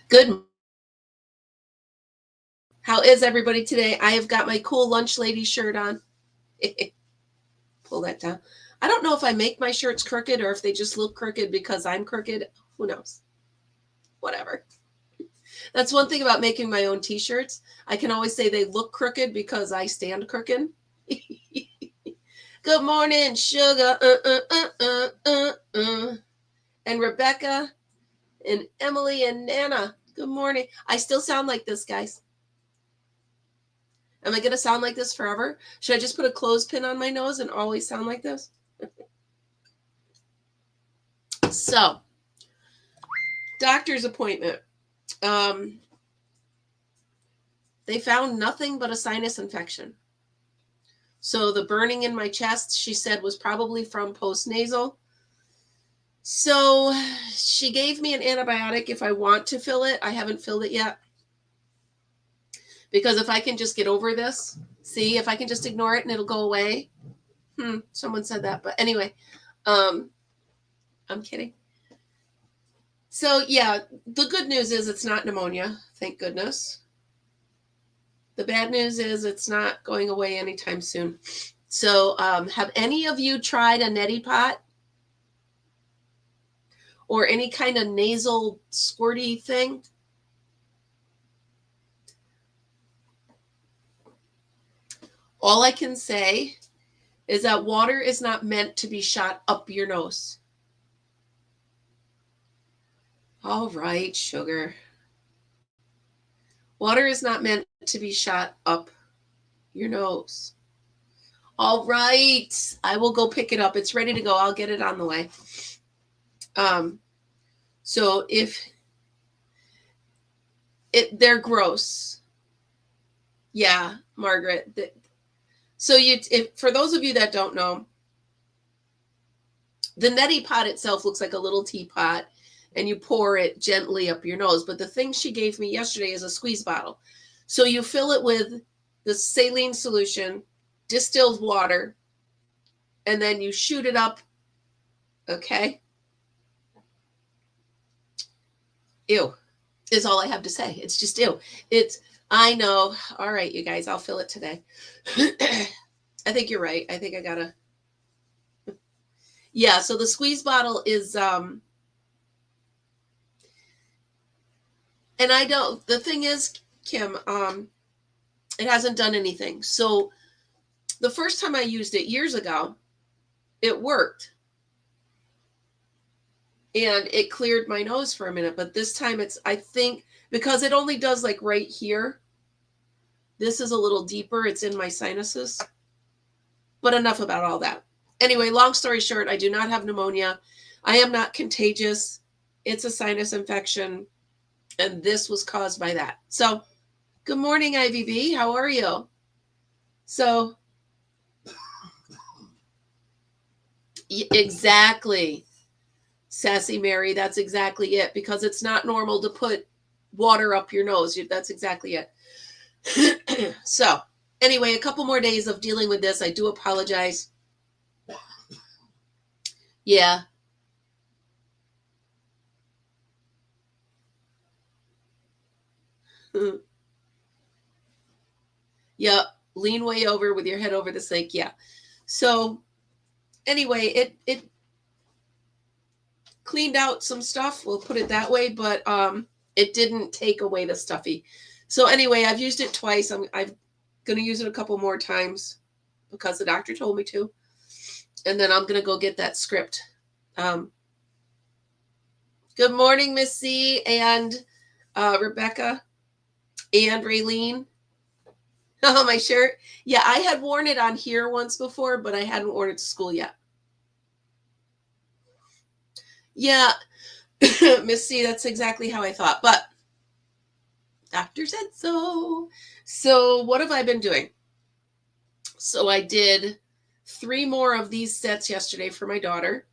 Good. How is everybody today? I have got my cool lunch lady shirt on. Pull that down. I don't know if I make my shirts crooked or if they just look crooked because I'm crooked. Who knows? Whatever. That's one thing about making my own t-shirts. I can always say they look crooked because I stand crooked. Good morning, sugar. And Rebecca and Emily and Nana. Good morning. I still sound like this, guys. Am I going to sound like this forever? Should I just put a clothespin on my nose and always sound like this? So, doctor's appointment. They found nothing but a sinus infection. So the burning in my chest, she said, was probably from postnasal. So she gave me an antibiotic if I want to fill it. I haven't filled it yet. Because if I can just get over this, see, if I can just ignore it and it'll go away. Someone said that. But anyway, I'm kidding. So yeah, the good news is it's not pneumonia. Thank goodness. The bad news is it's not going away anytime soon. So have any of you tried a neti pot? Or any kind of nasal squirty thing? All I can say is that water is not meant to be shot up your nose. All right, sugar. Water is not meant to be shot up your nose. All right. I will go pick it up. It's ready to go. I'll get it on the way. So if they're gross. Yeah, Margaret. So for those of you that don't know, the neti pot itself looks like a little teapot and you pour it gently up your nose. But the thing she gave me yesterday is a squeeze bottle. So you fill it with the saline solution, distilled water, and then you shoot it up. Okay. Ew is all I have to say. It's just ew. I know. All right, you guys, I'll fill it today. I think you're right. I think I gotta. Yeah, so the squeeze bottle is, and I don't, the thing is, Kim, it hasn't done anything. So the first time I used it years ago, it worked. And it cleared my nose for a minute. But this time I think, because it only does like right here, this is a little deeper. It's in my sinuses. But enough about all that. Anyway, long story short, I do not have pneumonia. I am not contagious. It's a sinus infection. And this was caused by that. So, good morning, IVB. How are you? So, exactly. Sassy Mary, that's exactly it. Because it's not normal to put water up your nose. That's exactly it. So, anyway, a couple more days of dealing with this. I do apologize. Yeah. Yeah. Lean way over with your head over the sink. Yeah. So anyway, it cleaned out some stuff. We'll put it that way, but it didn't take away the stuffy. So anyway, I've used it twice. I'm going to use it a couple more times because the doctor told me to. And then I'm going to go get that script. Good morning, Miss C and Rebecca and Raylene. Oh, my shirt. Yeah, I had worn it on here once before, but I hadn't worn it to school yet. Yeah, Miss C, that's exactly how I thought. But doctor said so. So what have I been doing? So I did 3 more of these sets yesterday for my daughter.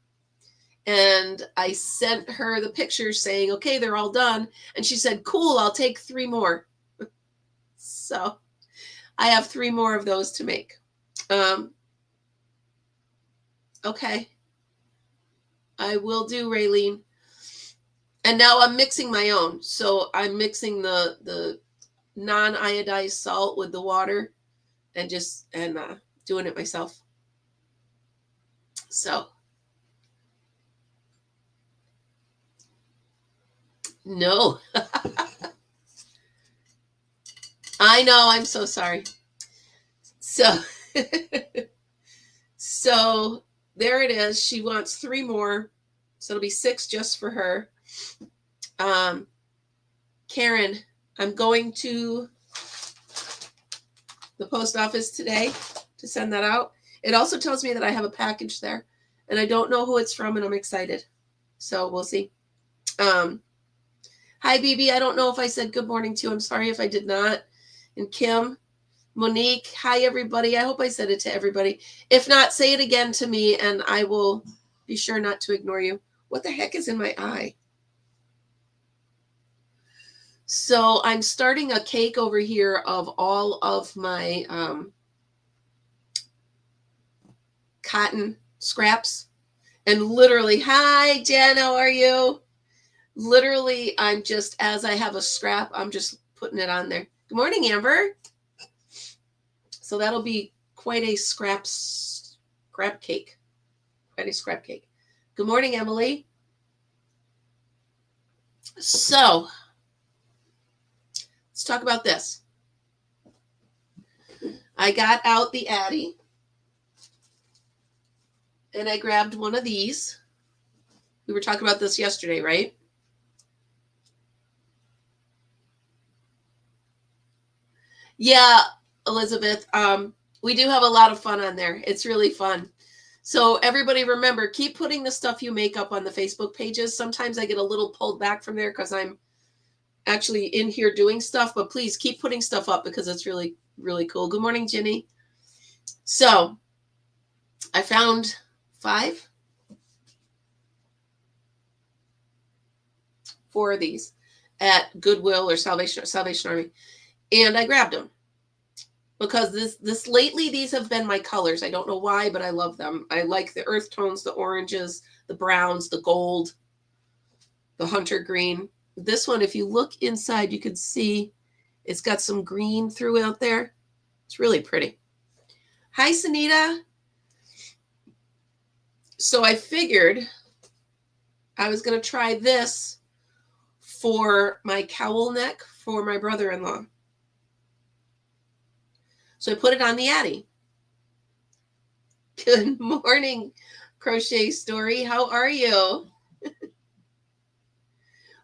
And I sent her the pictures saying, okay, they're all done. And she said, cool, I'll take 3 more. So I have 3 more of those to make. Okay. I will do, Raylene. And now I'm mixing my own. So I'm mixing the non-iodized salt with the water and doing it myself. So no. I know, I'm so sorry. So so there it is. She wants 3 more. So it'll be 6 just for her. Karen, I'm going to the post office today to send that out. It also tells me that I have a package there, and I don't know who it's from, and I'm excited. So we'll see. Hi, BB. I don't know if I said good morning to you. I'm sorry if I did not. And Kim, Monique, hi, everybody. I hope I said it to everybody. If not, say it again to me, and I will be sure not to ignore you. What the heck is in my eye? So I'm starting a cake over here of all of my cotton scraps. And literally, hi, Jen, how are you? Literally, I'm just, as I have a scrap, I'm just putting it on there. Good morning, Amber. So that'll be quite a scrap cake. Quite a scrap cake. Good morning, Emily. So let's talk about this. I got out the Addy and I grabbed one of these. We were talking about this yesterday, right? Yeah, Elizabeth. We do have a lot of fun on there. It's really fun. So everybody remember, keep putting the stuff you make up on the Facebook pages. Sometimes I get a little pulled back from there because I'm actually in here doing stuff, but please keep putting stuff up because it's really, really cool. Good morning, Ginny. So I found 4 of these at Goodwill or Salvation Army. And I grabbed them because this lately, these have been my colors. I don't know why, but I love them. I like the earth tones, the oranges, the browns, the gold, the hunter green. This one, if you look inside, you can see it's got some green throughout there. It's really pretty. Hi, Sunita. So I figured I was going to try this for my cowl neck for my brother-in-law. So I put it on the Addy. Good morning, Crochet Story. How are you?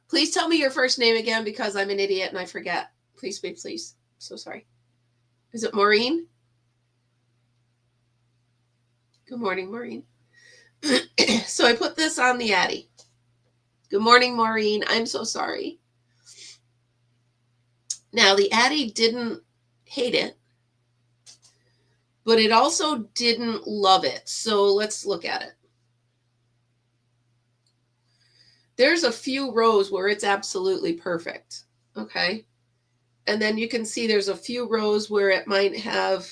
Please tell me your first name again because I'm an idiot and I forget. Please, please, please. So sorry. Is it Maureen? Good morning, Maureen. So I put this on the Addy. Good morning, Maureen. I'm so sorry. Now, the Addy didn't hate it, but it also didn't love it. So let's look at it. There's a few rows where it's absolutely perfect. Okay. And then you can see there's a few rows where it might have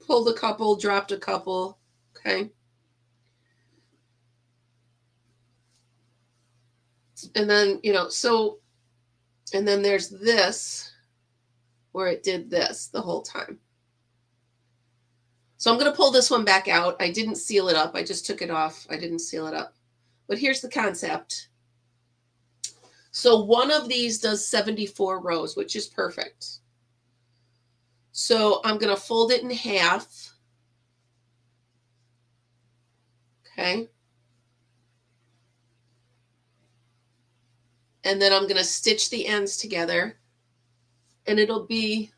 pulled a couple, dropped a couple. Okay. And then, and then there's this where it did this the whole time. So I'm going to pull this one back out. I didn't seal it up. I just took it off. I didn't seal it up. But here's the concept. So one of these does 74 rows, which is perfect. So I'm going to fold it in half. Okay. And then I'm going to stitch the ends together. And it'll be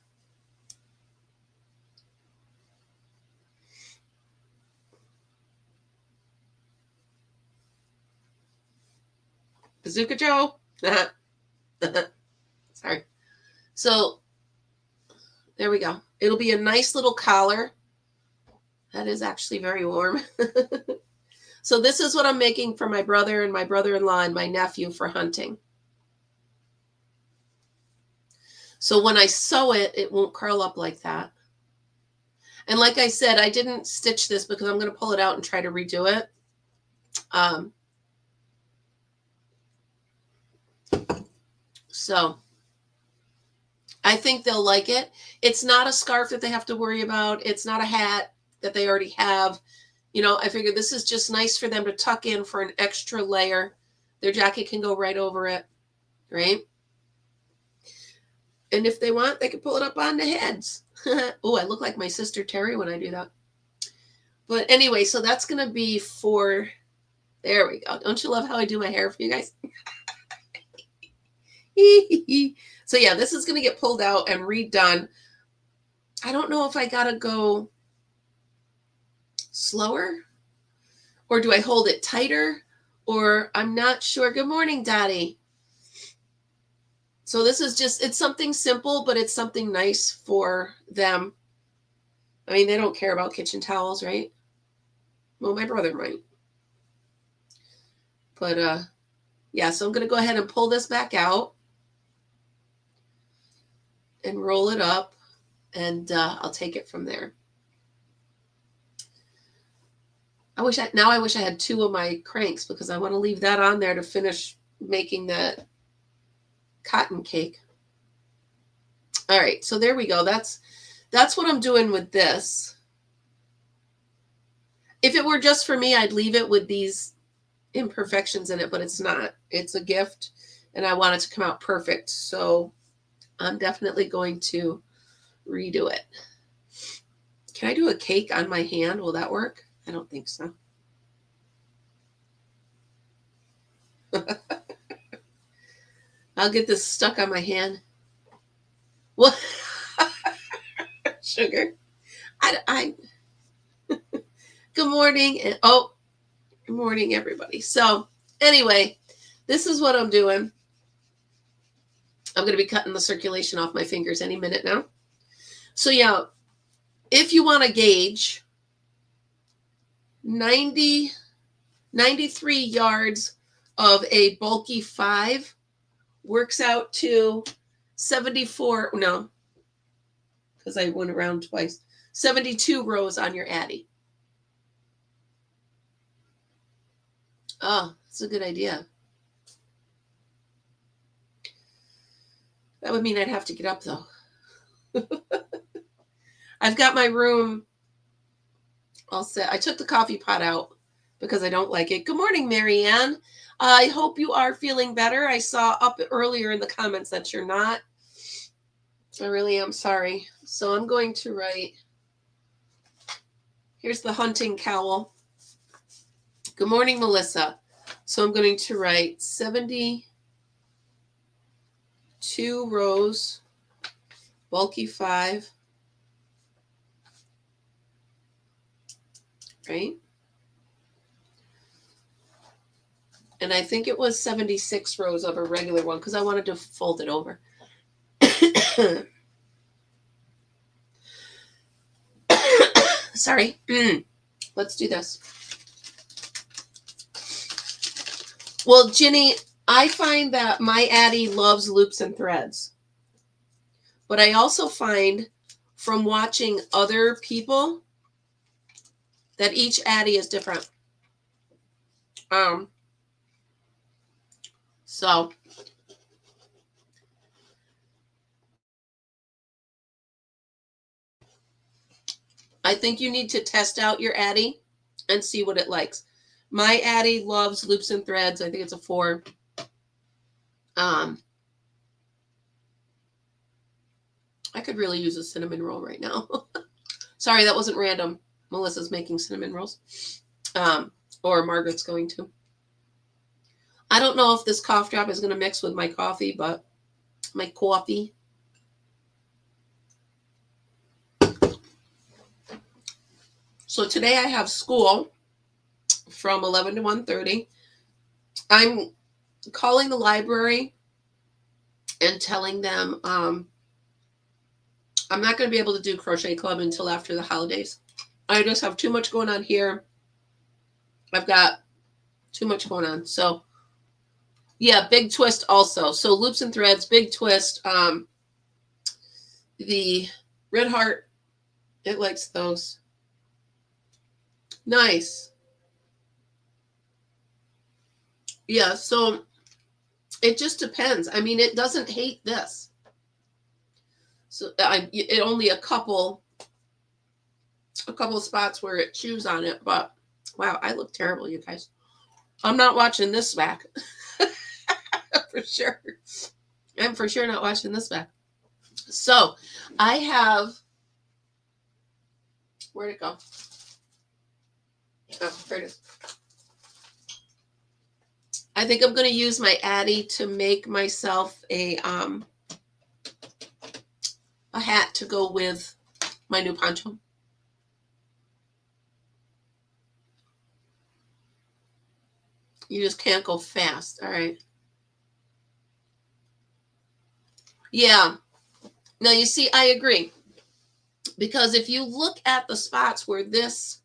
Bazooka Joe. Sorry. So there we go. It'll be a nice little collar. That is actually very warm. So this is what I'm making for my brother and my brother-in-law and my nephew for hunting. So when I sew it, it won't curl up like that. And like I said, I didn't stitch this because I'm going to pull it out and try to redo it. So I think they'll like it. It's not a scarf that they have to worry about. It's not a hat that they already have. You know, I figured this is just nice for them to tuck in for an extra layer. Their jacket can go right over it, right? And if they want, they can pull it up on the heads. Oh, I look like my sister Terry when I do that. But anyway, so that's going to be for, there we go. Don't you love how I do my hair for you guys? So yeah, this is going to get pulled out and redone. I don't know if I got to go slower or do I hold it tighter or I'm not sure. Good morning, Daddy. So this is just, it's something simple, but it's something nice for them. I mean, they don't care about kitchen towels, right? Well, my brother might. But yeah, so I'm going to go ahead and pull this back out and roll it up, and I'll take it from there. I wish I had 2 of my cranks because I want to leave that on there to finish making that cotton cake. All right, so there we go. That's what I'm doing with this. If it were just for me, I'd leave it with these imperfections in it, but it's not. It's a gift, and I want it to come out perfect. So I'm definitely going to redo it. Can I do a cake on my hand? Will that work? I don't think so. I'll get this stuck on my hand. What? Sugar. I Good morning. And good morning, everybody. So anyway, this is what I'm doing. I'm going to be cutting the circulation off my fingers any minute now. So yeah, if you want to gauge, 93 yards of a bulky 5 works out to 74, no, because I went around twice, 72 rows on your Addy. Oh, that's a good idea. That would mean I'd have to get up, though. I've got my room all set. I took the coffee pot out because I don't like it. Good morning, Marianne. I hope you are feeling better. I saw up earlier in the comments that you're not. I really am sorry. So I'm going to write, here's the hunting cowl. Good morning, Melissa. So I'm going to write 72 rows, bulky 5, right? And I think it was 76 rows of a regular one because I wanted to fold it over. Sorry. Let's do this. Well, Ginny, I find that my Addy loves loops and threads. But I also find from watching other people that each Addy is different. So I think you need to test out your Addy and see what it likes. My Addy loves loops and threads. I think it's a 4. I could really use a cinnamon roll right now. Sorry, that wasn't random. Melissa's making cinnamon rolls. Or Margaret's going to. I don't know if this cough drop is going to mix with my coffee, but my coffee. So today I have school from 11 to 1:30. I'm calling the library and telling them I'm not going to be able to do crochet club until after the holidays. I just have too much going on here. I've got too much going on. So yeah, big twist also. So loops and threads, big twist. The Red Heart, it likes those. Nice. Yeah, so It just depends. I mean, it doesn't hate this. So it only a couple spots where it chews on it, but wow, I look terrible, you guys. I'm not watching this back. For sure. I'm for sure not watching this back. So I have, where'd it go? Oh, here it is. I think I'm going to use my Addy to make myself a hat to go with my new poncho. You just can't go fast. All right. Yeah. Now, you see, I agree. Because if you look at the spots where this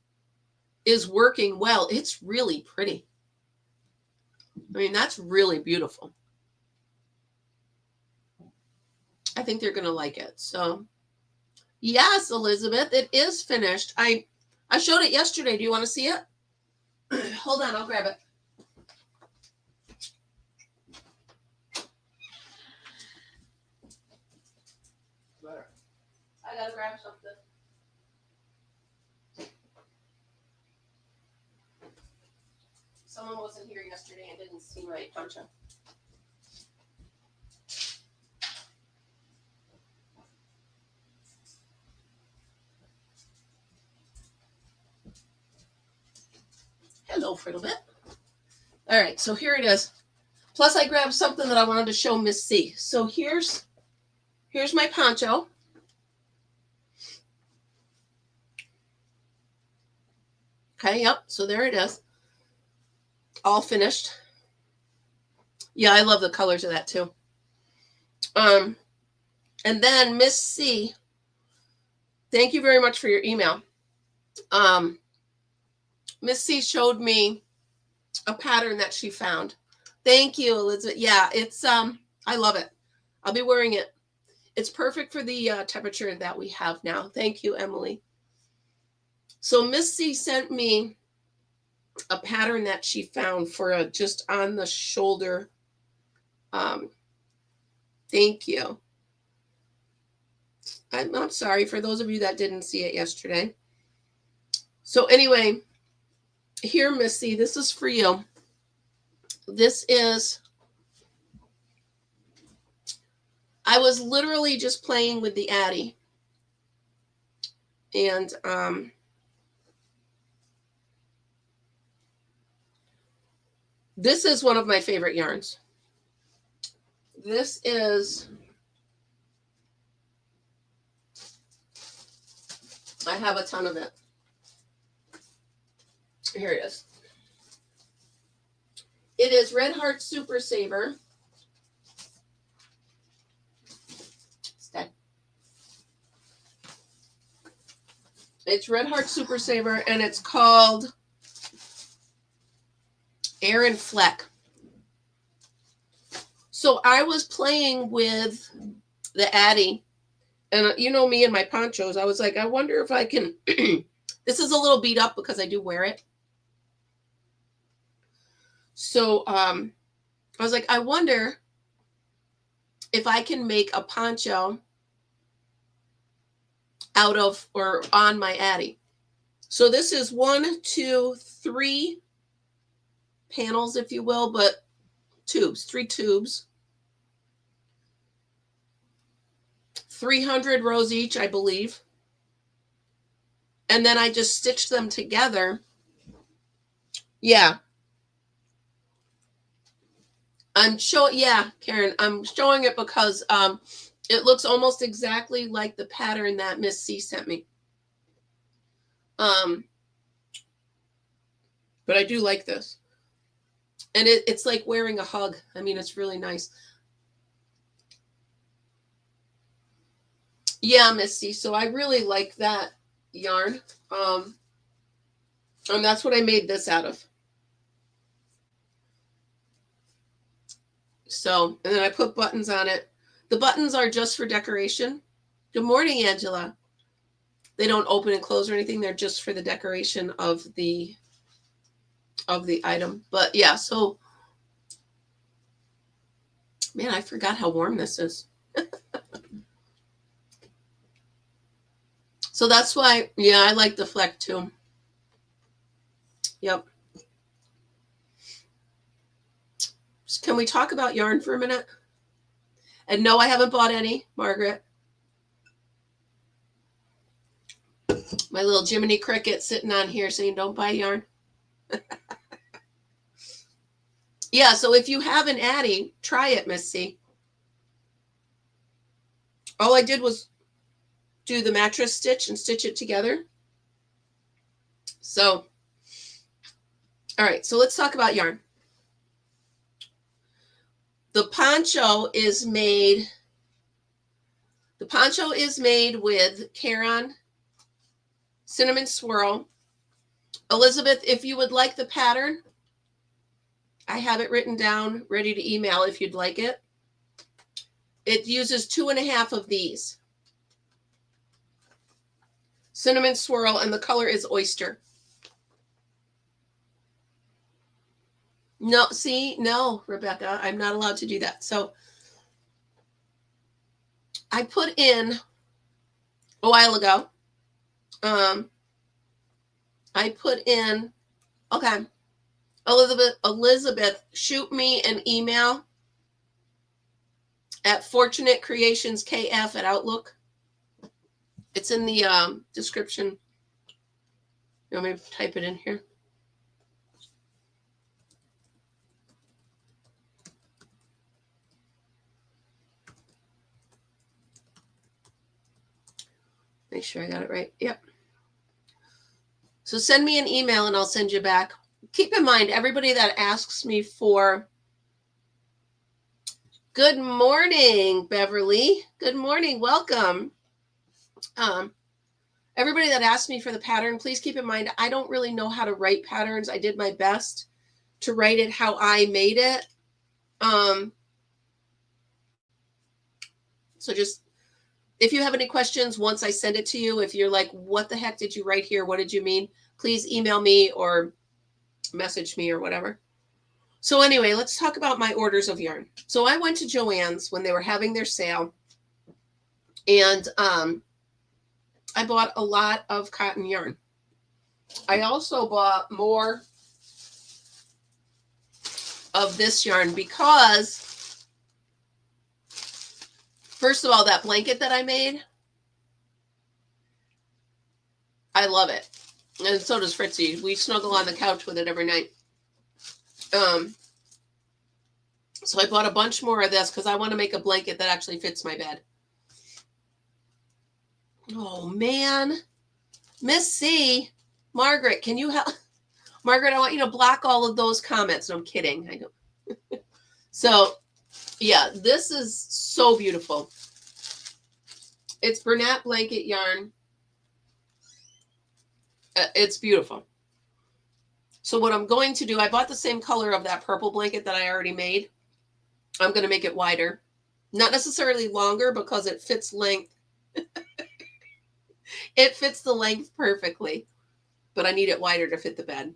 is working well, it's really pretty. I mean, that's really beautiful. I think they're going to like it. So, yes, Elizabeth, it is finished. I showed it yesterday. Do you want to see it? Hold on, I'll grab it. I gotta grab something. Someone wasn't here yesterday and didn't see my poncho. Hello, Friddle-bit. All right, so here it is. Plus, I grabbed something that I wanted to show Miss C. So here's my poncho. Okay, yep, so there it is. All finished. Yeah, I love the colors of that too. And then Miss C, thank you very much for your email. Miss C showed me a pattern that she found. Thank you, Elizabeth. Yeah, it's I love it. I'll be wearing it. It's perfect for the temperature that we have now. Thank you, Emily. So Miss C sent me a pattern that she found for a just on the shoulder. Thank you. I'm sorry for those of you that didn't see it yesterday. So anyway, here, Miss C, this is for you. This is, I was literally just playing with the Addy. And this is one of my favorite yarns. This is, I have a ton of it. Here it is. It is Red Heart Super Saver. It's dead. It's Red Heart Super Saver, and it's called Aran Fleck. So I was playing with the Addy, and you know me and my ponchos. I was like, I wonder if I can. This is a little beat up because I do wear it. So I was like, I wonder if I can make a poncho out of or on my Addy. So this is 1, 2, 3 panels, if you will, but tubes, 3 tubes. 300 rows each, I believe. And then I just stitched them together. Yeah. Karen, I'm showing it because it looks almost exactly like the pattern that Miss C sent me. But I do like this. And it's like wearing a hug. I mean, it's really nice. Yeah, Miss C. So I really like that yarn. And that's what I made this out of. So, and then I put buttons on it. The buttons are just for decoration. Good morning, Angela. They don't open and close or anything. They're just for the decoration of the item. But yeah, so Man, I forgot how warm this is. So that's why, yeah, I like the fleck too. Yep. Can we talk about yarn for a minute? And no, I haven't bought any, Margaret. My little Jiminy Cricket sitting on here saying don't buy yarn. Yeah, so if you have an Addie, try it, Miss C. All I did was do the mattress stitch and stitch it together. So, all right, so let's talk about yarn. The poncho is made with Caron Cinnamon Swirl. Elizabeth, if you would like the pattern, I have it written down, ready to email if you'd like it. It uses 2.5 of these. Cinnamon Swirl, and the color is Oyster. No, see, no, Rebecca, I'm not allowed to do that. So I put in a while ago, I put in, okay, Elizabeth, shoot me an email at FortuneKnittCreationskf at Outlook. It's in the description. You want me to type it in here? Make sure I got it right. Yep. So send me an email and I'll send you back. Keep in mind, everybody that asks me for, good morning, Beverly. Good morning. Welcome. Everybody that asked me for the pattern, please keep in mind, I don't really know how to write patterns. I did my best to write it how I made it. So just, if you have any questions, once I send it to you, if you're like, what the heck did you write here? What did you mean? Please email me or message me or whatever. So anyway, let's talk about my orders of yarn. So I went to Joann's when they were having their sale, and I bought a lot of cotton yarn. I also bought more of this yarn because, first of all, that blanket that I made, I love it. And so does Fritzy. We snuggle on the couch with it every night. So I bought a bunch more of this because I want to make a blanket that actually fits my bed. Oh, man. Miss C. Margaret, can you help? Margaret, I want you to block all of those comments. No, I'm kidding. I know. So, yeah, this is so beautiful. It's Bernat blanket yarn. It's beautiful. So what I'm going to do, I bought the same color of that purple blanket that I already made. I'm going to make it wider. Not necessarily longer because it fits length. It fits the length perfectly, but I need it wider to fit the bed.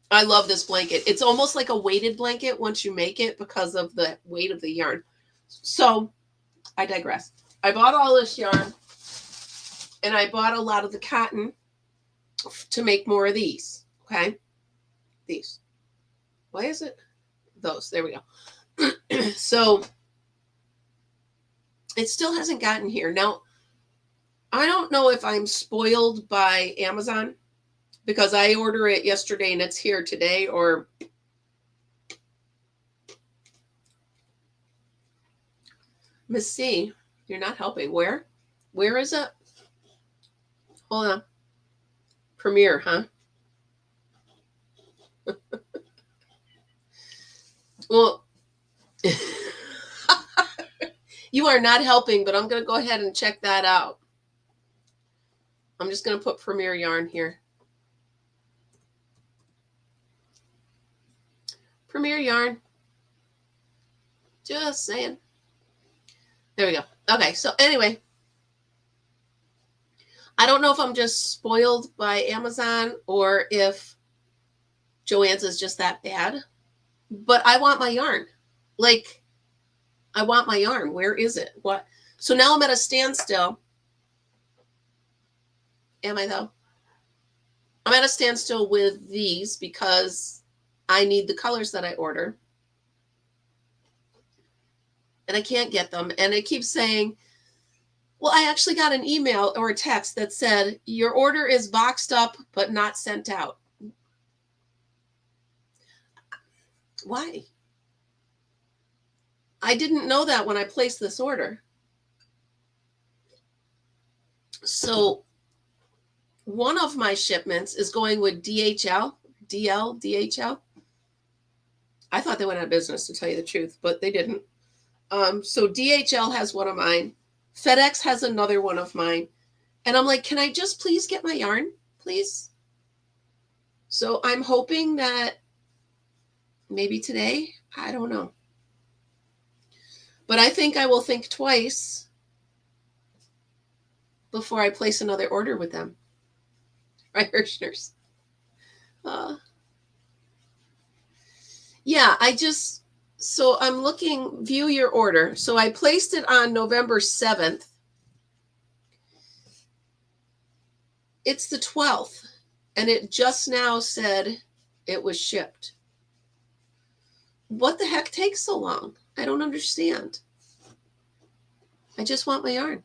I love this blanket. It's almost like a weighted blanket once you make it because of the weight of the yarn. So I digress. I bought all this yarn and I bought a lot of the cotton to make more of these. Okay. These. Why is it? Those. There we go. So it still hasn't gotten here. Now, I don't know if I'm spoiled by Amazon because I ordered it yesterday and it's here today, or Miss C, you're not helping. Where? Where is it? Hold on. Premiere, huh? Well, you are not helping, but I'm going to go ahead and check that out. I'm just going to put Premiere yarn here. Premiere yarn. Just saying. There we go. Okay, so anyway, I don't know if I'm just spoiled by Amazon or if Joann's is just that bad, but I want my yarn. Like, I want my yarn. Where is it? What? So now I'm at a standstill. Am I though? I'm at a standstill with these because I need the colors that I order. And I can't get them. And it keeps saying, well, I actually got an email or a text that said, your order is boxed up but not sent out. Why? I didn't know that when I placed this order. So one of my shipments is going with DHL. I thought they went out of business, to tell you the truth, but they didn't. So DHL has one of mine. FedEx has another one of mine. And I'm like, can I just please get my yarn, please? So I'm hoping that maybe today, I don't know. But I think I will think twice before I place another order with them. Right, Hirschners? Yeah, so I'm looking, view your order. So I placed it on November 7th. It's the 12th, and it just now said it was shipped. What the heck takes so long? I don't understand. I just want my yarn.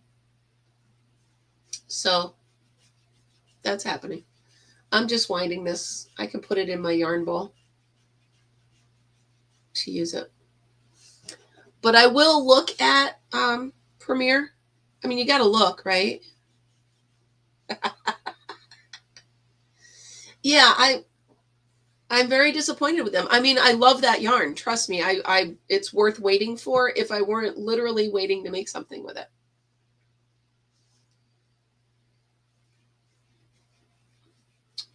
So that's happening. I'm just winding this. I can put it in my yarn bowl to use it. But I will look at Premiere. I mean, you got to look, right? Yeah, I'm very disappointed with them. I mean, I love that yarn. Trust me, it's worth waiting for if I weren't literally waiting to make something with it.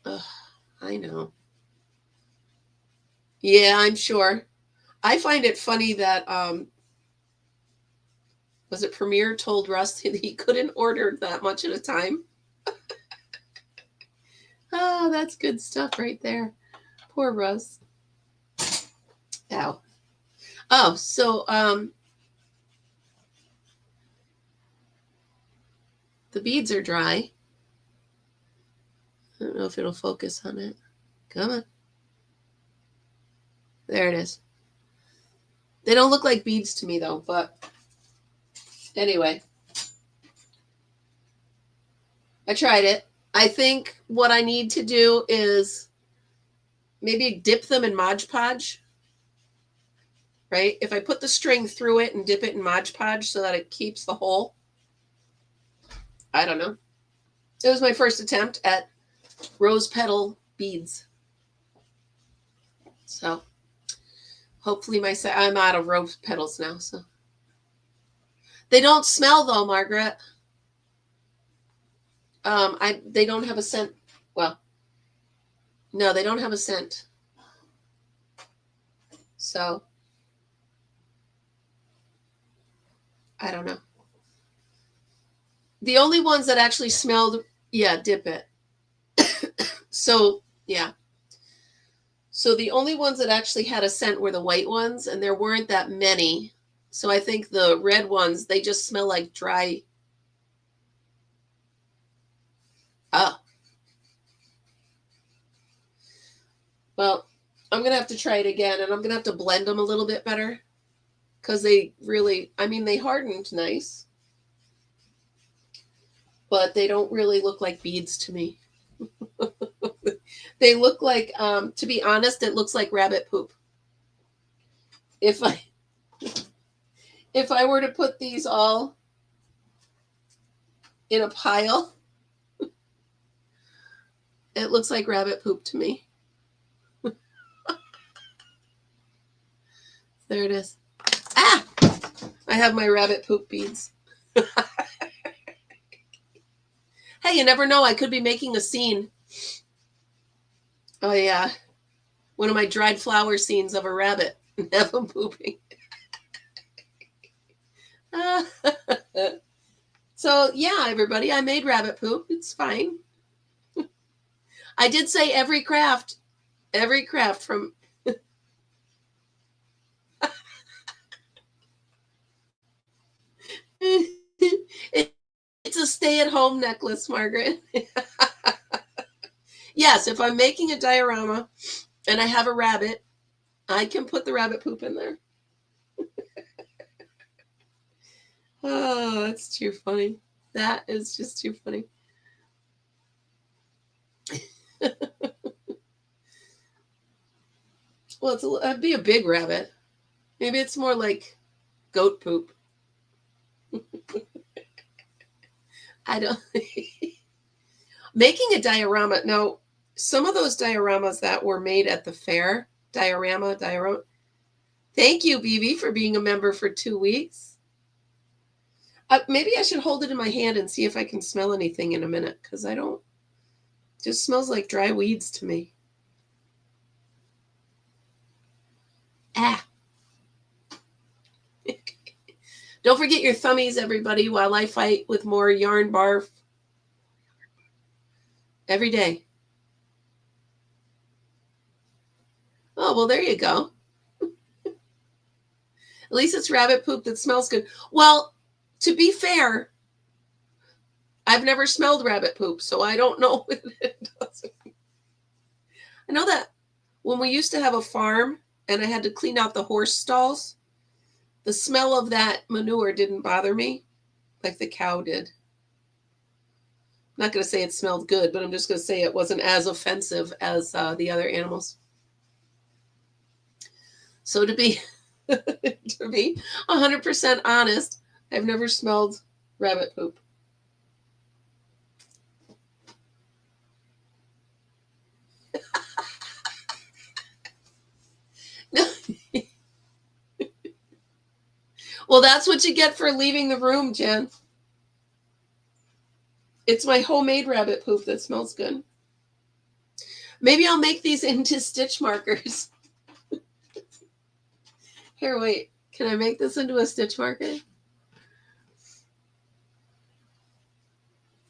Ugh, I know. Yeah, I'm sure. I find it funny that was it Premiere told Russ that he couldn't order that much at a time. Oh, that's good stuff right there. Poor Russ. Ow. Oh, so the beads are dry. I don't know if it'll focus on it. Come on. There it is. They don't look like beads to me though, but anyway. I tried it. I think what I need to do is maybe dip them in Mod Podge. Right? If I put the string through it and dip it in Mod Podge so that it keeps the hole. I don't know. It was my first attempt at rose petal beads. So hopefully I'm out of rose petals now. So they don't smell though, Margaret. They don't have a scent. Well, no, they don't have a scent. So I don't know. The only ones that actually smelled, yeah, dip it. So, yeah. So the only ones that actually had a scent were the white ones, and there weren't that many. So I think the red ones, they just smell like dry. Oh. Well, I'm going to have to try it again, and I'm going to have to blend them a little bit better. Because they really, I mean, they hardened nice. But they don't really look like beads to me. They look like, to be honest, it looks like rabbit poop. If I were to put these all in a pile, it looks like rabbit poop to me. There it is. Ah! I have my rabbit poop beads. Hey, you never know. I could be making a scene. Oh, yeah. One of my dried flower scenes of a rabbit and have them pooping. So, yeah, everybody, I made rabbit poop. It's fine. I did say every craft from... stay-at-home necklace, Margaret. Yes, if I'm making a diorama and I have a rabbit, I can put the rabbit poop in there. Oh, that's too funny. That is just too funny. Well, it'd be a big rabbit. Maybe it's more like goat poop. I don't. Making a diorama. Now, some of those dioramas that were made at the fair, diorama. Thank you, BB, for being a member for 2 weeks. Maybe I should hold it in my hand and see if I can smell anything in a minute, because I don't. It just smells like dry weeds to me. Ah. Don't forget your thummies, everybody, while I fight with more yarn barf every day. Oh, well, there you go. At least it's rabbit poop that smells good. Well, to be fair, I've never smelled rabbit poop, so I don't know what it does. I know that when we used to have a farm and I had to clean out the horse stalls, the smell of that manure didn't bother me like the cow did. I'm not going to say it smelled good, but I'm just going to say it wasn't as offensive as the other animals. So to be 100% honest, I've never smelled rabbit poop. No. Well, that's what you get for leaving the room, Jen. It's my homemade rabbit poop that smells good. Maybe I'll make these into stitch markers. Here, wait. Can I make this into a stitch marker?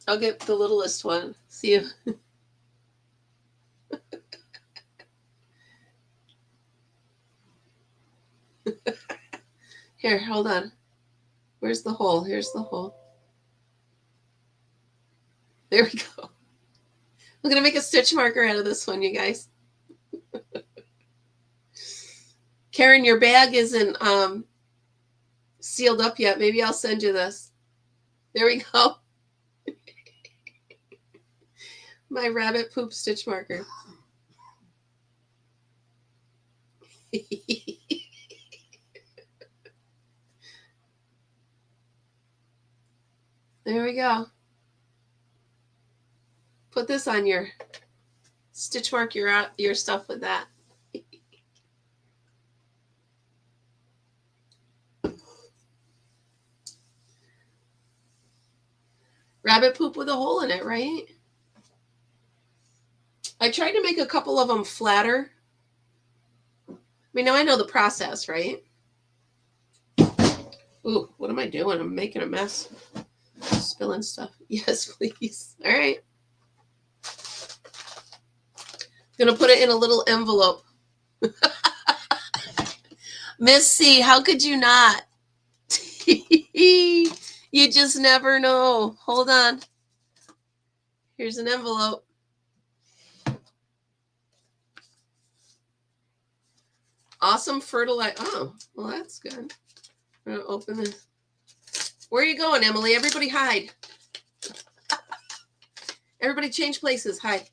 I'll get the littlest one. See if... Here, hold on. Where's the hole? Here's the hole. There we go. I'm going to make a stitch marker out of this one, you guys. Karen, your bag isn't sealed up yet. Maybe I'll send you this. There we go. My rabbit poop stitch marker. There we go. Put this on your stitch mark your stuff with that. Rabbit poop with a hole in it, right? I tried to make a couple of them flatter. I mean, now I know the process, right? Ooh, what am I doing? I'm making a mess. Spilling stuff. Yes, please. All right. I'm going to put it in a little envelope. Miss C, how could you not? You just never know. Hold on. Here's an envelope. Awesome fertilizer. Oh, well, that's good. I'm going to open this. Where are you going, Emily? Everybody hide. Everybody change places. Hide.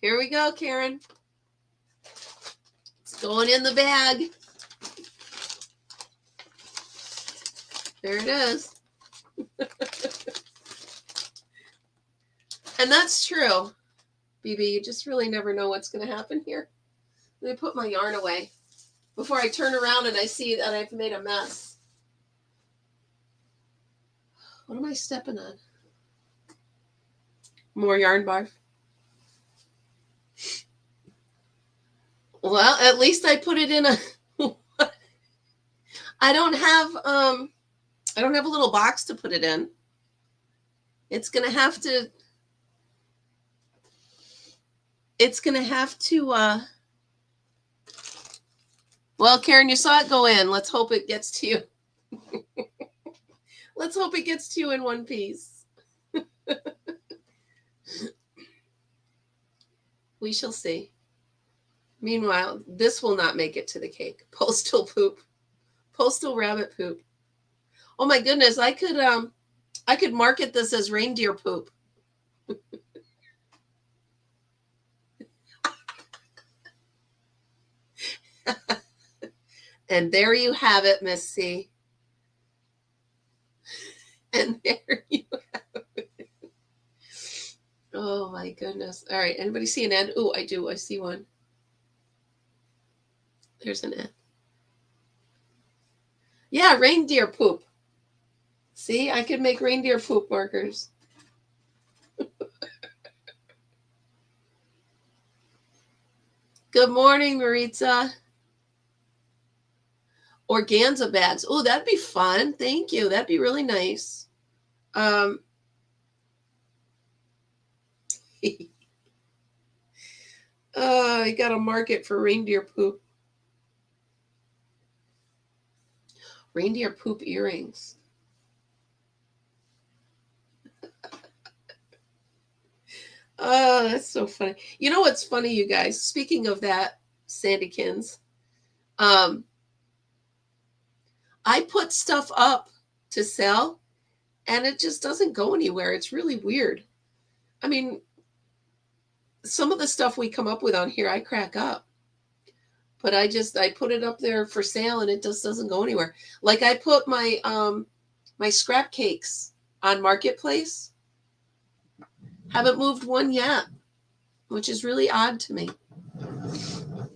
Here we go, Karen. It's going in the bag. There it is. And that's true, BB. You just really never know what's going to happen here. Let me put my yarn away before I turn around and I see that I've made a mess. What am I stepping on? More yarn barf. Well, at least I put it in a I don't have a little box to put it in. It's going to have to Well, Karen, you saw it go in. Let's hope it gets to you. Let's hope it gets to you in one piece. We shall see. Meanwhile, this will not make it to the cake. Postal poop. Postal rabbit poop. Oh my goodness, I could market this as reindeer poop. And there you have it, Miss C. And there you have it. Oh my goodness. All right, anybody see an end? Oh, I do. I see one. There's an end. Yeah, reindeer poop. See, I could make reindeer poop markers. Good morning, Maritza. Organza bags. Oh, that'd be fun. Thank you. That'd be really nice. I got a market for reindeer poop. Reindeer poop earrings. Oh, that's so funny. You know what's funny, you guys? Speaking of that, Sandykins, I put stuff up to sell, and it just doesn't go anywhere. It's really weird. I mean, some of the stuff we come up with on here, I crack up. But I put it up there for sale, and it just doesn't go anywhere. Like I put my my scrap cakes on Marketplace. Haven't moved one yet, which is really odd to me.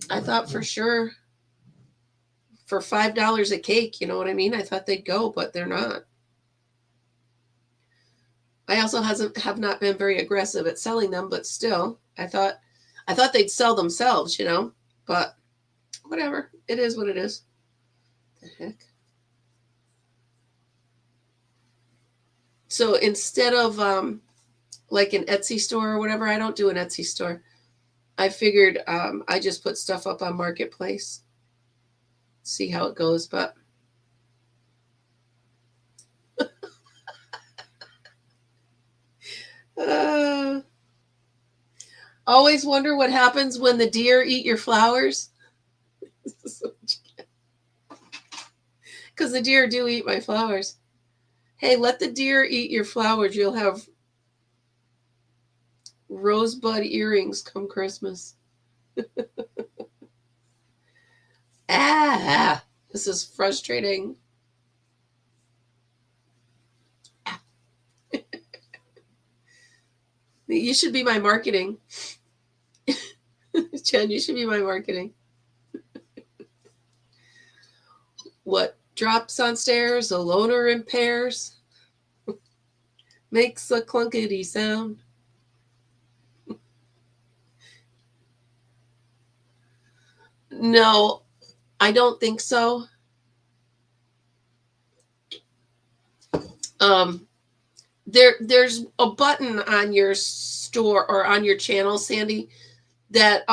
I thought for sure for $5 a cake, you know what I mean? I thought they'd go, but they're not. I also have not been very aggressive at selling them, but still, I thought they'd sell themselves, you know, but whatever. It is what it is. The heck? So instead of like an Etsy store or whatever, I don't do an Etsy store. I figured I just put stuff up on Marketplace. See how it goes, but always wonder what happens when the deer eat your flowers. Because the deer do eat my flowers. Hey, let the deer eat your flowers. You'll have rosebud earrings come Christmas. This is frustrating. You should be my marketing. Jen, you should be my marketing. What drops on stairs, a loner in pairs, makes a clunkety sound. No, I don't think so. There's a button on your store or on your channel, Sandy, that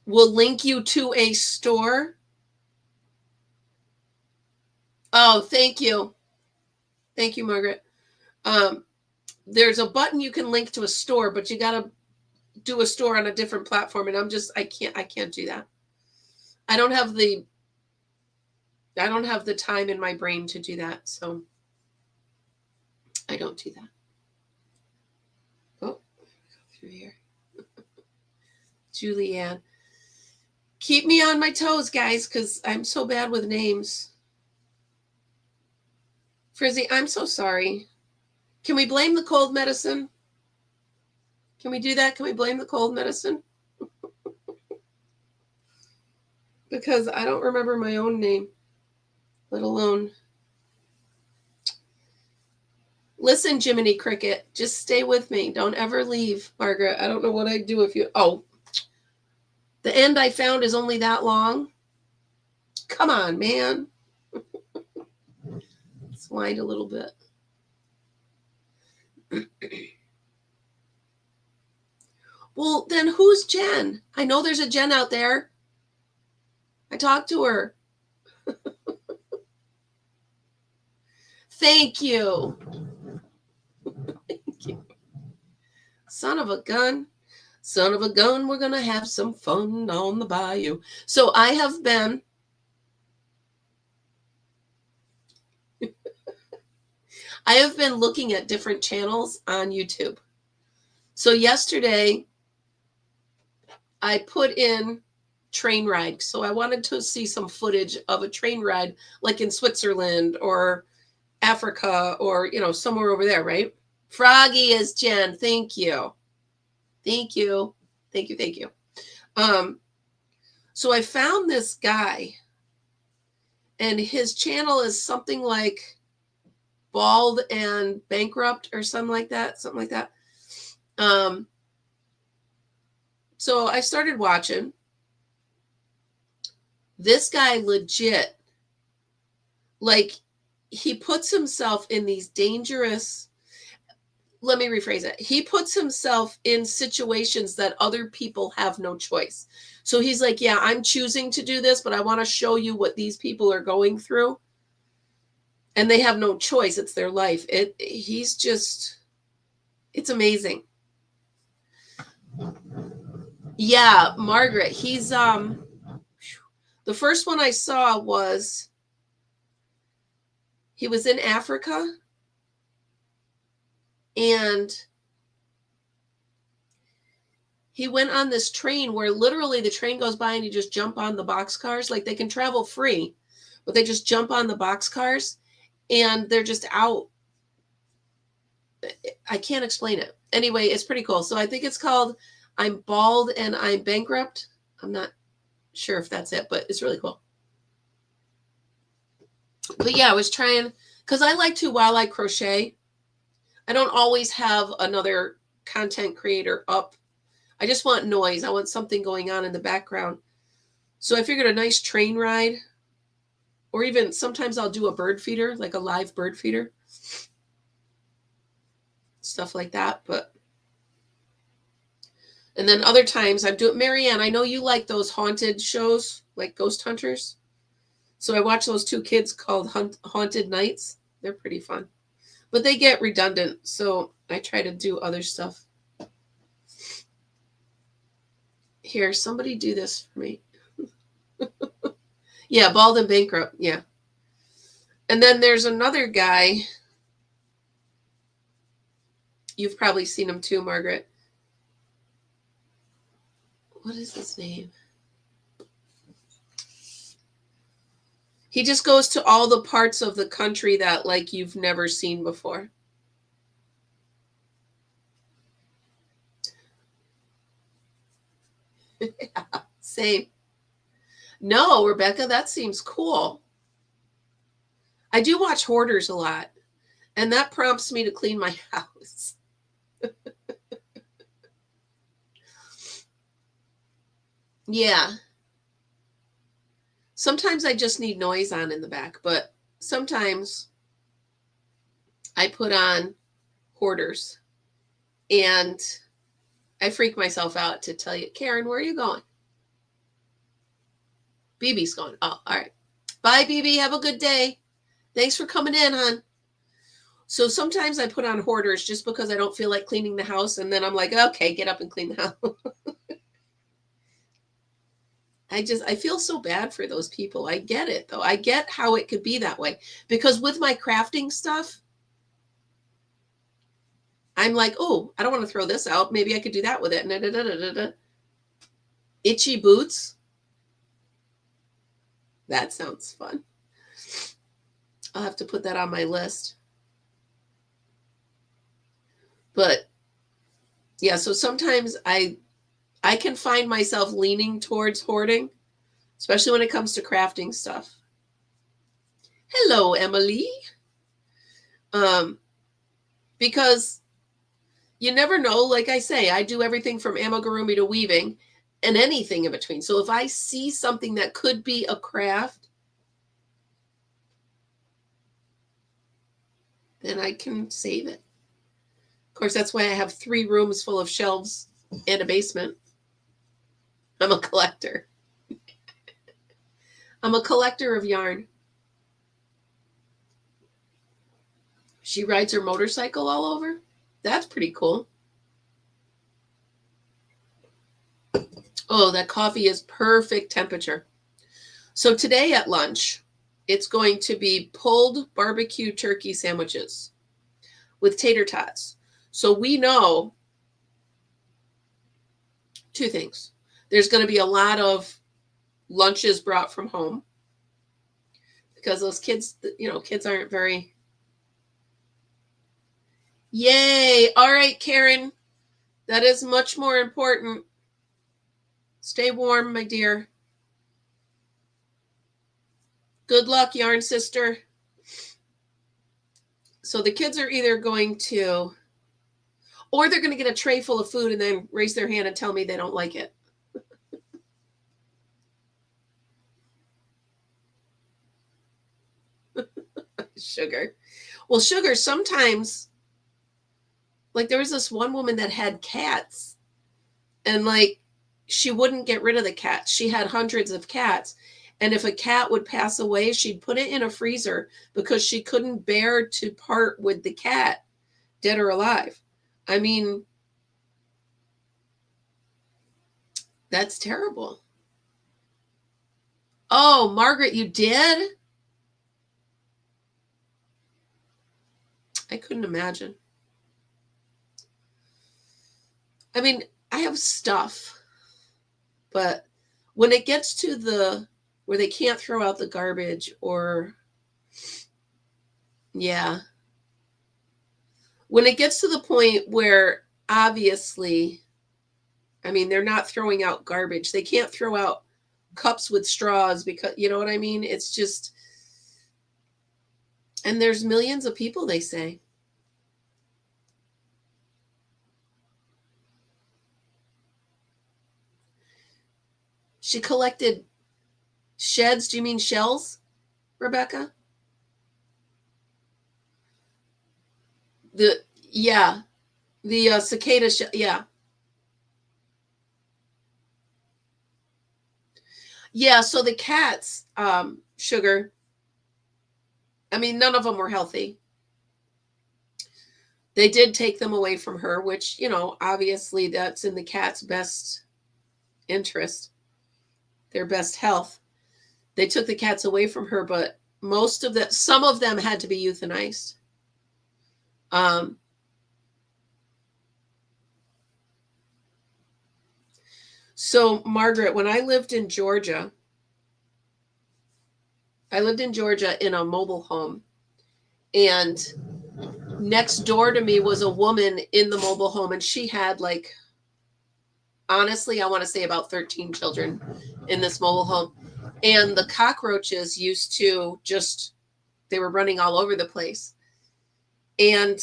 will link you to a store. Oh, thank you. Thank you, Margaret. There's a button you can link to a store, but you got to do a store on a different platform. And I can't do that. I don't have the time in my brain to do that. So I don't do that. Oh, through here. Julianne. Keep me on my toes, guys, because I'm so bad with names. Frizzy, I'm so sorry. Can we blame the cold medicine? Can we do that? Can we blame the cold medicine? Because I don't remember my own name, let alone. Listen, Jiminy Cricket, just stay with me. Don't ever leave, Margaret. I don't know what I'd do if you... Oh, the end I found is only that long. Come on, man. Let's wind a little bit. Well, then who's Jen? I know there's a Jen out there. I talked to her. Thank you. Thank you. Son of a gun. Son of a gun, we're going to have some fun on the bayou. So I have been looking at different channels on YouTube. So yesterday I put in train ride. So I wanted to see some footage of a train ride like in Switzerland or Africa or, somewhere over there, right? Froggy is Jen. Thank you. Thank you. Thank you. Thank you. So I found this guy and his channel is something like Bald and Bankrupt or something like that. So I started watching. This guy legit, like, he puts himself in these dangerous, let me rephrase it. He puts himself in situations that other people have no choice. So he's like, yeah, I'm choosing to do this, but I want to show you what these people are going through. And they have no choice. It's their life. It's amazing. Yeah, Margaret, he's, the first one I saw was, he was in Africa and he went on this train where literally the train goes by and you just jump on the boxcars. Like they can travel free, but they just jump on the boxcars and they're just out. I can't explain it. Anyway, it's pretty cool. So I think it's called I'm Bald and I'm Bankrupt. I'm not sure if that's it, but it's really cool. But yeah, I was trying, because I like to, while I crochet, I don't always have another content creator up. I just want noise. I want something going on in the background. So I figured a nice train ride, or even sometimes I'll do a bird feeder, like a live bird feeder. Stuff like that. And then other times I'm doing, Marianne, I know you like those haunted shows, like Ghost Hunters. So I watch those two kids called Haunted Nights. They're pretty fun. But they get redundant, so I try to do other stuff. Here, somebody do this for me. Yeah, Bald and Bankrupt, yeah. And then there's another guy. You've probably seen him too, Margaret. What is his name? He just goes to all the parts of the country that like you've never seen before. Yeah, same. No, Rebecca, that seems cool. I do watch Hoarders a lot, and that prompts me to clean my house. Yeah. Sometimes I just need noise on in the back, but sometimes I put on Hoarders and I freak myself out to tell you, Karen, where are you going? BB's going. Oh, all right. Bye, BB. Have a good day. Thanks for coming in, hon. So sometimes I put on Hoarders just because I don't feel like cleaning the house. And then I'm like, okay, get up and clean the house. I feel so bad for those people. I get it, though. I get how it could be that way. Because with my crafting stuff, I'm like, oh, I don't want to throw this out. Maybe I could do that with it. Itchy boots. That sounds fun. I'll have to put that on my list. But yeah, so sometimes I can find myself leaning towards hoarding, especially when it comes to crafting stuff. Hello, Emily. Because you never know. Like I say, I do everything from amigurumi to weaving and anything in between. So if I see something that could be a craft, then I can save it. Of course, that's why I have 3 rooms full of shelves and a basement. I'm a collector. I'm a collector of yarn. She rides her motorcycle all over. That's pretty cool. Oh, that coffee is perfect temperature. So today at lunch, it's going to be pulled barbecue turkey sandwiches with tater tots. So we know two things. There's going to be a lot of lunches brought from home because those kids, kids aren't very. Yay. All right, Karen. That is much more important. Stay warm, my dear. Good luck, yarn sister. So the kids are either going to, or they're going to get a tray full of food and then raise their hand and tell me they don't like it. Sugar. Well, Sugar, sometimes, like there was this one woman that had cats and like she wouldn't get rid of the cats. She had hundreds of cats. And if a cat would pass away, she'd put it in a freezer because she couldn't bear to part with the cat, dead or alive. I mean, that's terrible. Oh, Margaret, you did? I couldn't imagine. I mean, I have stuff, but when it gets to where they can't throw out the garbage or, yeah. When it gets to the point where obviously, I mean, they're not throwing out garbage. They can't throw out cups with straws because, you know what I mean? It's just, and there's millions of people, they say. She collected sheds. Do you mean shells, Rebecca? The cicada shell. Yeah. Yeah. So the cats, Sugar, I mean, none of them were healthy. They did take them away from her, which, obviously that's in the cat's best interest, their best health. They took the cats away from her, but some of them had to be euthanized. So Margaret, when I lived in Georgia in a mobile home, and next door to me was a woman in the mobile home, and she had like, honestly, I want to say about 13 children in this mobile home. And the cockroaches used to they were running all over the place. And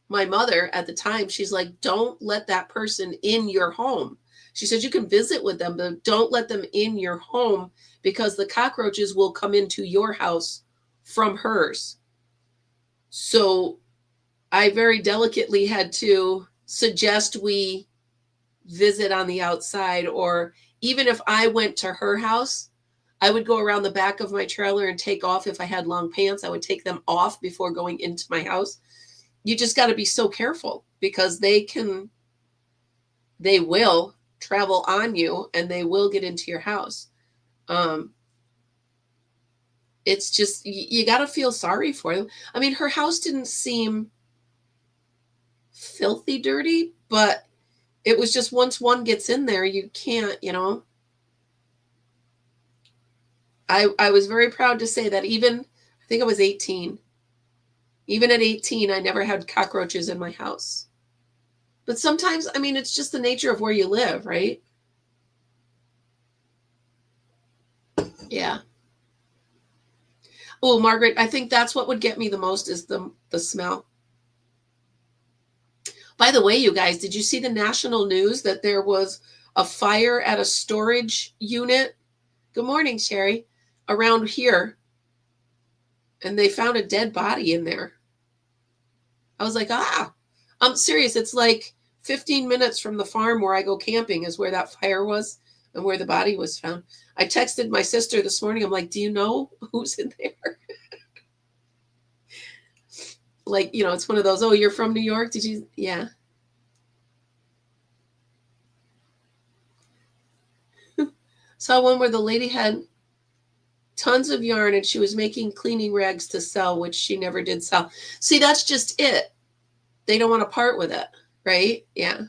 my mother at the time, she's like, don't let that person in your home. She said, you can visit with them, but don't let them in your home because the cockroaches will come into your house from hers. So I very delicately had to suggest we visit on the outside, or even if I went to her house, I would go around the back of my trailer and take off. If I had long pants, I would take them off before going into my house. You just got to be so careful because they will travel on you and they will get into your house. It's just, you got to feel sorry for them. I mean, her house didn't seem filthy dirty, but it was just once one gets in there, you can't, I was very proud to say that I think I was 18. Even at 18, I never had cockroaches in my house. But sometimes, I mean, it's just the nature of where you live, right? Yeah. Oh, Margaret, I think that's what would get me the most is the smell. By the way, you guys, did you see the national news that there was a fire at a storage unit? Good morning, Sherry. Around here. And they found a dead body in there. I was like, I'm serious. It's like 15 minutes from the farm where I go camping is where that fire was. and where the body was found. I texted my sister this morning. I'm like, do you know who's in there? Like, it's one of those, oh, you're from New York? Did you? Yeah. Saw one where the lady had tons of yarn and she was making cleaning rags to sell, which she never did sell. See, that's just it. They don't want to part with it, right? Yeah.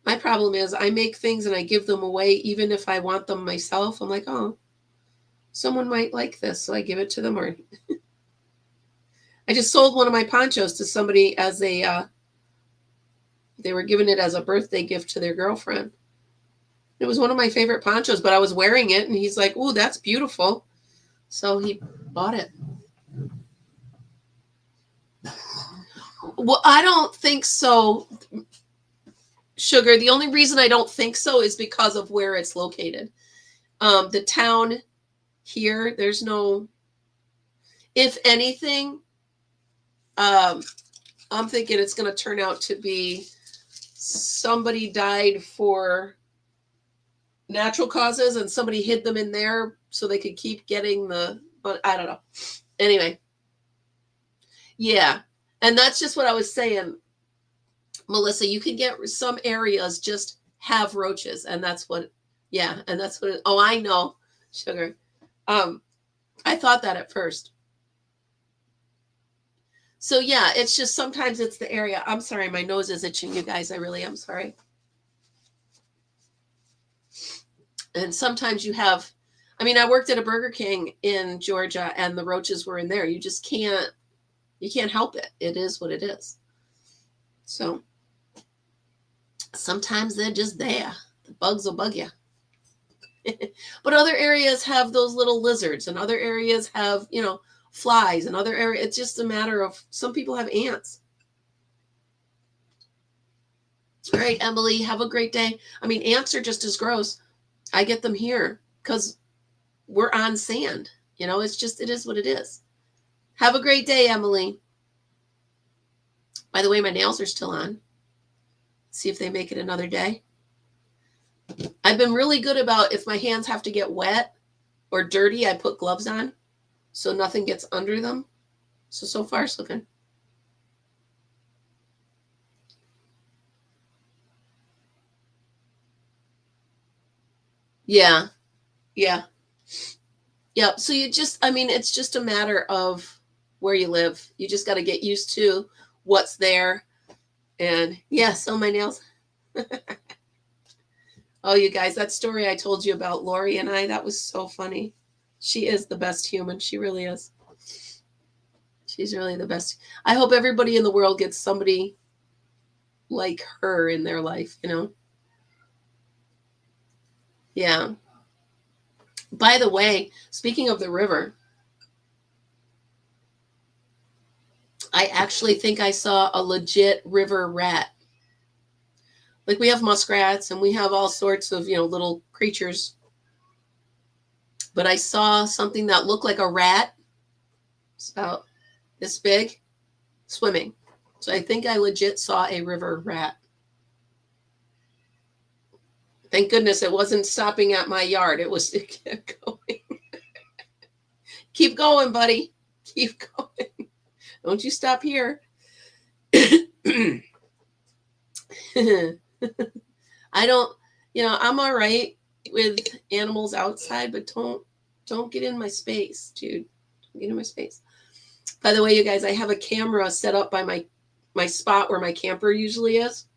My problem is I make things and I give them away, even if I want them myself. I'm like, oh, someone might like this, so I give it to them. Or I just sold one of my ponchos to somebody as they were giving it as a birthday gift to their girlfriend. It was one of my favorite ponchos, but I was wearing it, and he's like, "Ooh, that's beautiful." So he bought it. Well, I don't think so, Sugar. The only reason I don't think so is because of where it's located. The town here, there's no, if anything, I'm thinking it's going to turn out to be somebody died for natural causes and somebody hid them in there so they could keep getting but I don't know. Anyway. Yeah. And that's just what I was saying, Melissa. You can get some areas just have roaches, and that's what, oh, I know, Sugar. I thought that at first. So yeah, it's just sometimes it's the area. I'm sorry, my nose is itching, you guys. I really am sorry. And sometimes you have, I worked at a Burger King in Georgia and the roaches were in there. You just can't help it. It is what it is. So sometimes they're just there. The bugs will bug you. But other areas have those little lizards, and other areas have, flies, and other areas. It's just a matter of, some people have ants. All right, Emily, have a great day. Ants are just as gross. I get them here because we're on sand. It is what it is. Have a great day, Emily. By the way, my nails are still on. See if they make it another day. I've been really good about, if my hands have to get wet or dirty, I put gloves on so nothing gets under them. So far, so good. Yeah. Yeah. Yeah. So you just, it's just a matter of where you live. You just got to get used to what's there. And yeah, so my nails. Oh, you guys, that story I told you about Lori and I, that was so funny. She is the best human. She really is. She's really the best. I hope everybody in the world gets somebody like her in their life, Yeah. By the way, speaking of the river, I actually think I saw a legit river rat. Like, we have muskrats and we have all sorts of, little creatures. But I saw something that looked like a rat. It's about this big, swimming. So I think I legit saw a river rat. Thank goodness it wasn't stopping at my yard. It kept going. Keep going, buddy. Keep going. Don't you stop here. I don't, I'm all right with animals outside, but don't get in my space, dude. Don't get in my space. By the way, you guys, I have a camera set up by my spot where my camper usually is.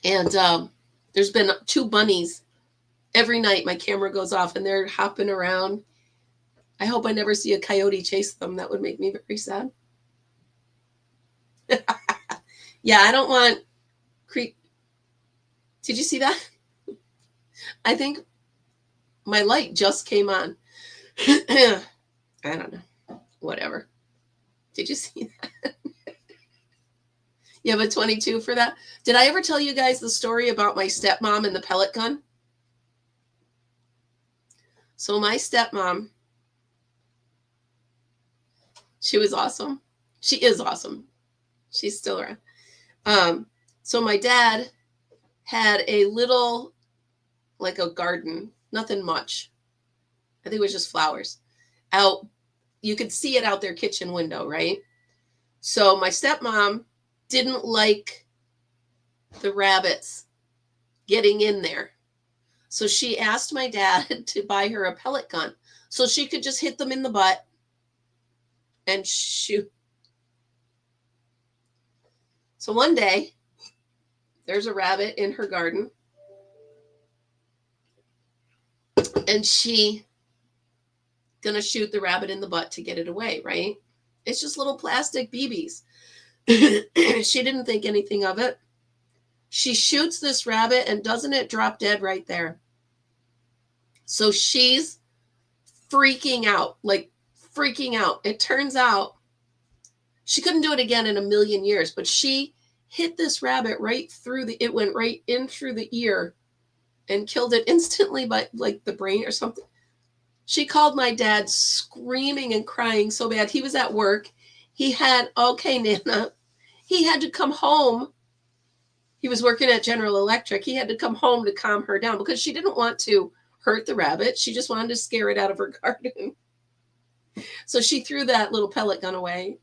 And there's been 2 bunnies. Every night my camera goes off and they're hopping around. I hope I never see a coyote chase them. That would make me very sad. Yeah, I don't want creep. Did you see that? I think my light just came on. I don't know. Whatever. Did you see that? You have a 22 for that? Did I ever tell you guys the story about my stepmom and the pellet gun? So my stepmom, she was awesome. She is awesome. She's still around. So my dad had a little, like a garden, nothing much. I think it was just flowers out. You could see it out their kitchen window, right? So my stepmom didn't like the rabbits getting in there. So she asked my dad to buy her a pellet gun so she could just hit them in the butt and shoot. So one day, there's a rabbit in her garden, and she gonna shoot the rabbit in the butt to get it away, right? It's just little plastic BBs. She didn't think anything of it. She shoots this rabbit, and doesn't it drop dead right there? So she's freaking out, like freaking out. It turns out she couldn't do it again in a million years, but she hit this rabbit right through it went right in through the ear and killed it instantly by like the brain or something. She called my dad screaming and crying so bad. He was at work. He had, okay, Nana, he had to come home. He was working at General Electric. He had to come home to calm her down because she didn't want to hurt the rabbit. She just wanted to scare it out of her garden. So she threw that little pellet gun away.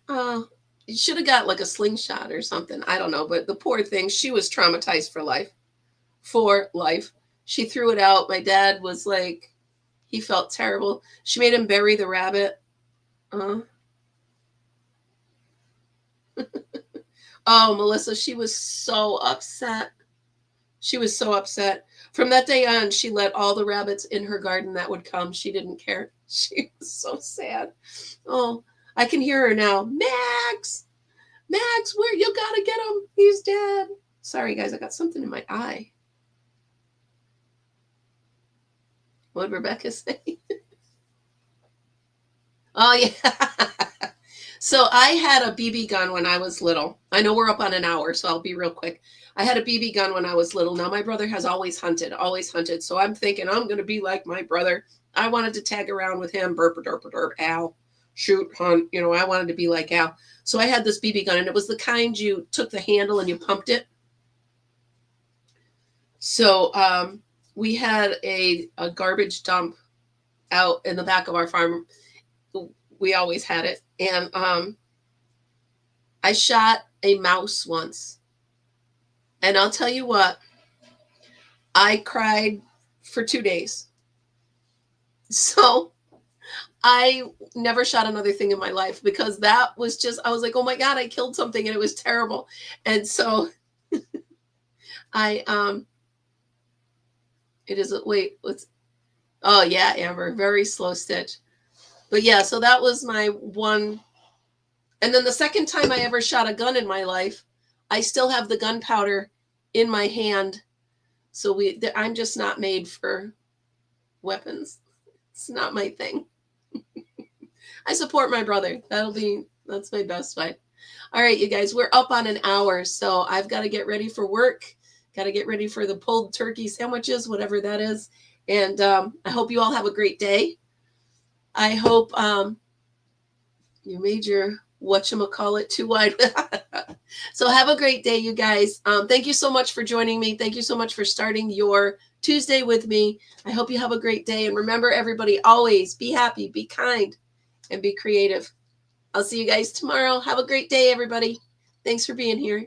You should have got like a slingshot or something. I don't know. But the poor thing, she was traumatized for life. For life. She threw it out. My dad was like, he felt terrible. She made him bury the rabbit. Oh, Melissa, she was so upset. She was so upset. From that day on, she let all the rabbits in her garden that would come. She didn't care. She was so sad. Oh, I can hear her now. Max, where you gotta get him? He's dead. Sorry, guys, I got something in my eye. What did Rebecca say? Oh, yeah. So I had a BB gun when I was little. I know we're up on an hour, so I'll be real quick. I had a BB gun when I was little. Now, my brother has always hunted. So I'm thinking I'm going to be like my brother. I wanted to tag around with him. Burp, derp, derp, Al. Shoot, hunt. You know, I wanted to be like Al. So I had this BB gun, and it was the kind you took the handle and you pumped it. So we had a garbage dump out in the back of our farm. We always had it. And I shot a mouse once. And I'll tell you what, I cried for 2 days. So I never shot another thing in my life because that was just, I was like, oh my God, I killed something and it was terrible. And so it is, wait, oh yeah, Amber, very slow stitch. But yeah, so that was my one. And then the second time I ever shot a gun in my life, I still have the gunpowder in my hand. So I'm just not made for weapons. It's not my thing. I support my brother. That's my best fight. All right, you guys, we're up on an hour. So I've got to get ready for work. Got to get ready for the pulled turkey sandwiches, whatever that is. And I hope you all have a great day. I hope you made your whatchamacallit too wide. So have a great day, you guys. Thank you so much for joining me. Thank you so much for starting your Tuesday with me. I hope you have a great day. And remember, everybody, always be happy, be kind, and be creative. I'll see you guys tomorrow. Have a great day, everybody. Thanks for being here.